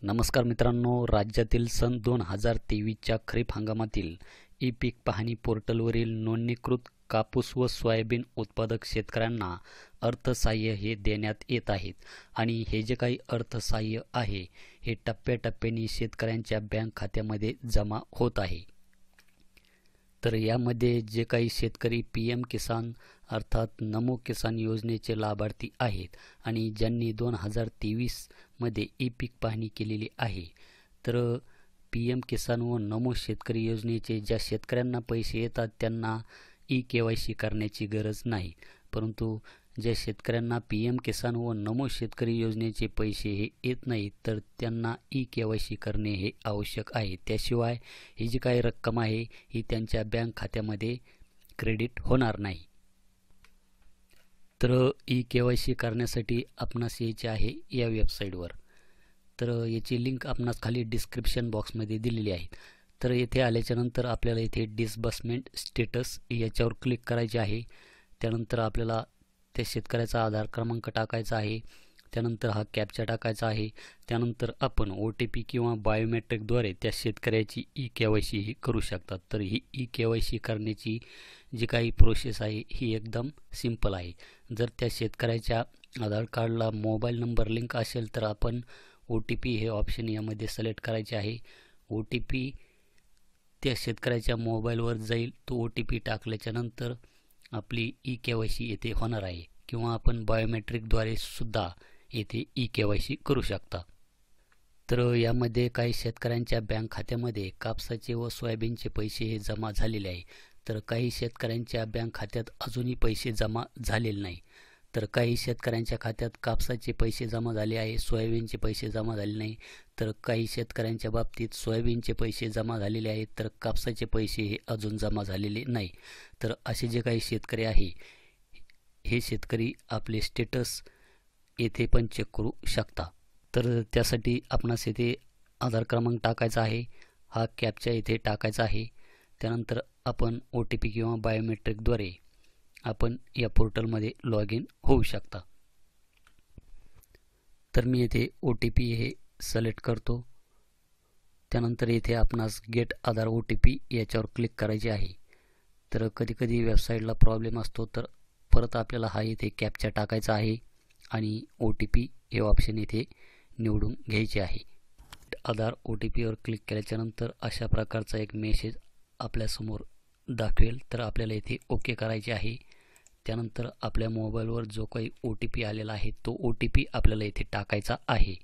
नमस्कार मित्रांनो, राज्यातील सन 2023च्या खरीप हंगामातील ई पीक पाहणी पोर्टलवरील नोंदणीकृत कापूस व सोयाबीन उत्पादक शेतकऱ्यांना अर्थसहाय्य हे देण्यात येत आहेत आणि हे जे काही अर्थसहाय्य आहे हे टप्प्याटप्प्याने शेतकऱ्यांच्या बँक खात्यामध्ये जमा होत आहे। तर यामध्ये जे काही शेतकरी PM किसान अर्थात नमो किसान योजनेचे लाभार्थी आहेत आणि ज्यांनी 2023 मध्ये ई पीक पाहणी केलेली आहे, तर PM किसान व नमो शेतकरी योजनेचे ज्या शेतकऱ्यांना पैसे येतात त्यांना KYC करण्याची गरज नाही, परंतु ज्या शेतकऱ्यांना PM किसान व नमो शेतकरी योजनेचे पैसे हे येत नाहीत तर त्यांना KYC करणे हे आवश्यक आहे। त्याशिवाय ही जी काही रक्कम आहे ही त्यांच्या बँक खात्यामध्ये क्रेडिट होणार नाही। तर KYC करण्यासाठी आपणास यायचे आहे या वेबसाईटवर। तर याची लिंक आपणास खाली डिस्क्रिप्शन बॉक्समध्ये दिलेली आहे। तर येथे आल्याच्या नंतर आपल्याला इथे डिसबर्समेंट स्टेटस याच्यावर क्लिक करायचे आहे। त्यानंतर आपल्याला त्या शेतकऱ्याचा आधार क्रमांक टाकायचा आहे, त्यानंतर हा कॅप्चा टाकायचा आहे, त्यानंतर आपण OTP किंवा बायोमेट्रिकद्वारे त्या शेतकऱ्याची KYC ही करू शकतात। तर ही KYC करण्याची जी काही प्रोसेस आहे ही एकदम सिंपल आहे। जर त्या शेतकऱ्याच्या आधार कार्डला मोबाईल नंबर लिंक असेल तर आपण OTP हे ऑप्शन यामध्ये सिलेक्ट करायचे आहे। OTP त्या शेतकऱ्याच्या मोबाईलवर जाईल, तो OTP टाकल्याच्या नंतर आपली KYC येथे होणार आहे किंवा आपण बायोमेट्रिकद्वारे सुद्धा येथे KYC करू शकता। तर यामध्ये काही शेतकऱ्यांच्या बँक खात्यामध्ये कापसाचे व सोयाबीनचे पैसे हे जमा झालेले आहे, तर काही शेतकऱ्यांच्या बँक खात्यात अजूनही पैसे जमा झालेले नाही। तर काही शेतकऱ्यांच्या खात्यात कापसाचे पैसे जमा झाले आहे, सोयाबीनचे पैसे जमा झाले नाही। तर काही शेतकऱ्यांच्या बाबतीत सोयाबीनचे पैसे जमा झालेले आहेत तर कापसाचे पैसे हे अजून जमा झालेले नाही। तर असे जे काही शेतकरी आहे हे शेतकरी आपले स्टेटस येथे पण चेक करू शकता। तर त्यासाठी आपणास येथे आधार क्रमांक टाकायचा आहे, हा कॅप्चा येथे टाकायचा आहे, त्यानंतर आपण OTP किंवा बायोमेट्रिकद्वारे आपण या पोर्टलमध्ये लॉग इन होऊ शकता। तर मी येथे OTP हे सिलेक्ट करतो, त्यानंतर येथे आपणास गेट आधार OTP याच्यावर क्लिक करायचे आहे। तर कधीकधी वेबसाईटला प्रॉब्लेम असतो, तर परत आपल्याला हा येथे कॅप्चा टाकायचा आहे आणि OTP हे ऑप्शन येथे निवडून घ्यायचे आहे। आधार OTP वर क्लिक केल्याच्या नंतर अशा प्रकारचा एक मेसेज आपल्यासमोर दाखवेल, तर आपल्याला येथे ओके करायचे आहे। त्यानंतर आपल्या मोबाईलवर जो काही OTP आलेला आहे तो OTP आपल्याला येथे टाकायचा आहे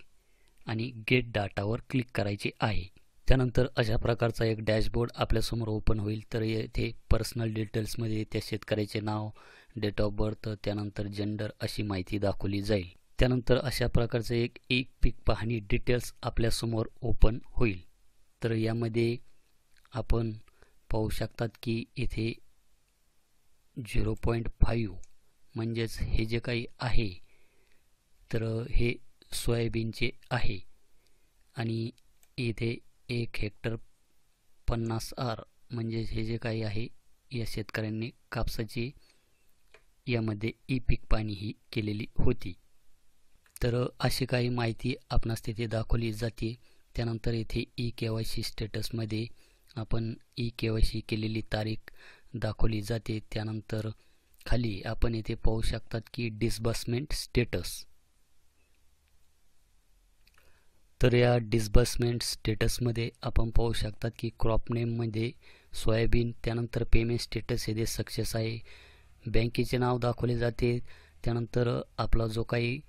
आणि गेट डाटावर क्लिक करायचे आहे। त्यानंतर अशा प्रकारचा एक डॅशबोर्ड आपल्यासमोर ओपन होईल। तर येथे पर्सनल डिटेल्समध्ये त्या शेतकऱ्याचे नाव, डेट ऑफ बर्थ, त्यानंतर जेंडर अशी माहिती दाखवली जाईल। त्यानंतर अशा प्रकारचे एक पीक पाहणी डिटेल्स आपल्यासमोर ओपन होईल। तर यामध्ये आपण पाहू शकतात की इथे 0.5 म्हणजेच हे जे काही आहे तर हे सोयाबीनचे आहे आणि इथे 1 हेक्टर 50 आर म्हणजे हे जे काही आहे या शेतकऱ्यांनी कापसाची यामध्ये पीक पाहणी ही केलेली होती। तर अशी काही माहिती आपणास तिथे दाखवली जाते। त्यानंतर इथे KYC स्टेटसमध्ये आपण KYC केलेली तारीख दाखवली जाते। त्यानंतर खाली आपण येथे पाहू शकतात की डिसबर्समेंट स्टेटस। तर या डिसबर्समेंट स्टेटसमध्ये आपण पाहू शकतात की क्रॉप नेममध्ये सोयाबीन, त्यानंतर पेमेंट स्टेटस येथे सक्सेस आहे, बँकेचे नाव दाखवले जाते, त्यानंतर आपला जो काही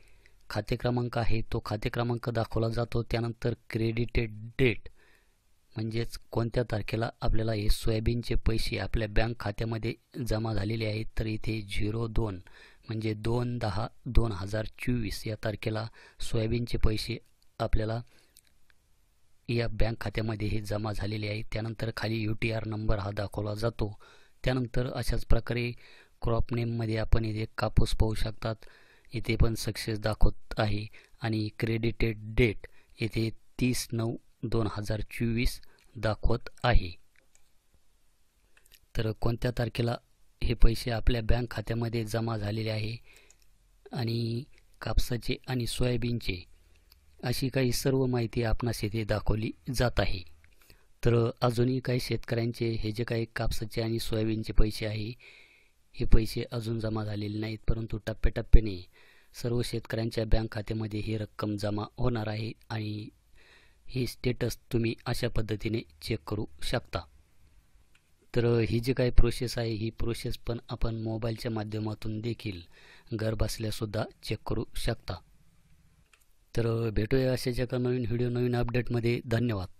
खाते क्रमांक आहे तो खाते क्रमांक दाखवला जातो, त्यानंतर क्रेडिटेड डेट म्हणजेच कोणत्या तारखेला आपल्याला हे सोयाबीनचे पैसे आपल्या बँक खात्यामध्ये जमा झालेले आहेत। तर इथे 02 म्हणजे 2/10/2024 या तारखेला सोयाबीनचे पैसे आपल्याला या बँक खात्यामध्ये हे जमा झालेले आहेत। त्यानंतर खाली UTR नंबर हा दाखवला जातो। त्यानंतर अशाच प्रकारे क्रॉप नेममध्ये आपण इथे कापूस पाहू शकतात, इथे पण सक्सेस दाखवत आहे आणि क्रेडिटेड डेट येथे 30/9/2024 दाखवत आहे। तर कोणत्या तारखेला हे पैसे आपल्या बँक खात्यामध्ये जमा झालेले आहे आणि कापसाचे आणि सोयाबीनचे अशी काही सर्व माहिती आपणास येथे दाखवली जात आहे. तर अजूनही काही शेतकऱ्यांचे हे जे काही कापसाचे आणि सोयाबीनचे पैसे आहे हे पैसे अजून जमा झालेले नाहीत, परंतु टप्प्याटप्प्याने सर्व शेतकऱ्यांच्या बँक खात्यामध्ये ही रक्कम जमा होणार आहे आणि ही स्टेटस तुम्ही अशा पद्धतीने चेक करू शकता. तर ही जी काही प्रोसेस आहे ही प्रोसेस पण आपण मोबाईलच्या माध्यमातून देखील घर बसल्यासुद्धा चेक करू शकता. तर भेटूया अशाच एका नवीन व्हिडिओ नवीन अपडेटमध्ये. धन्यवाद.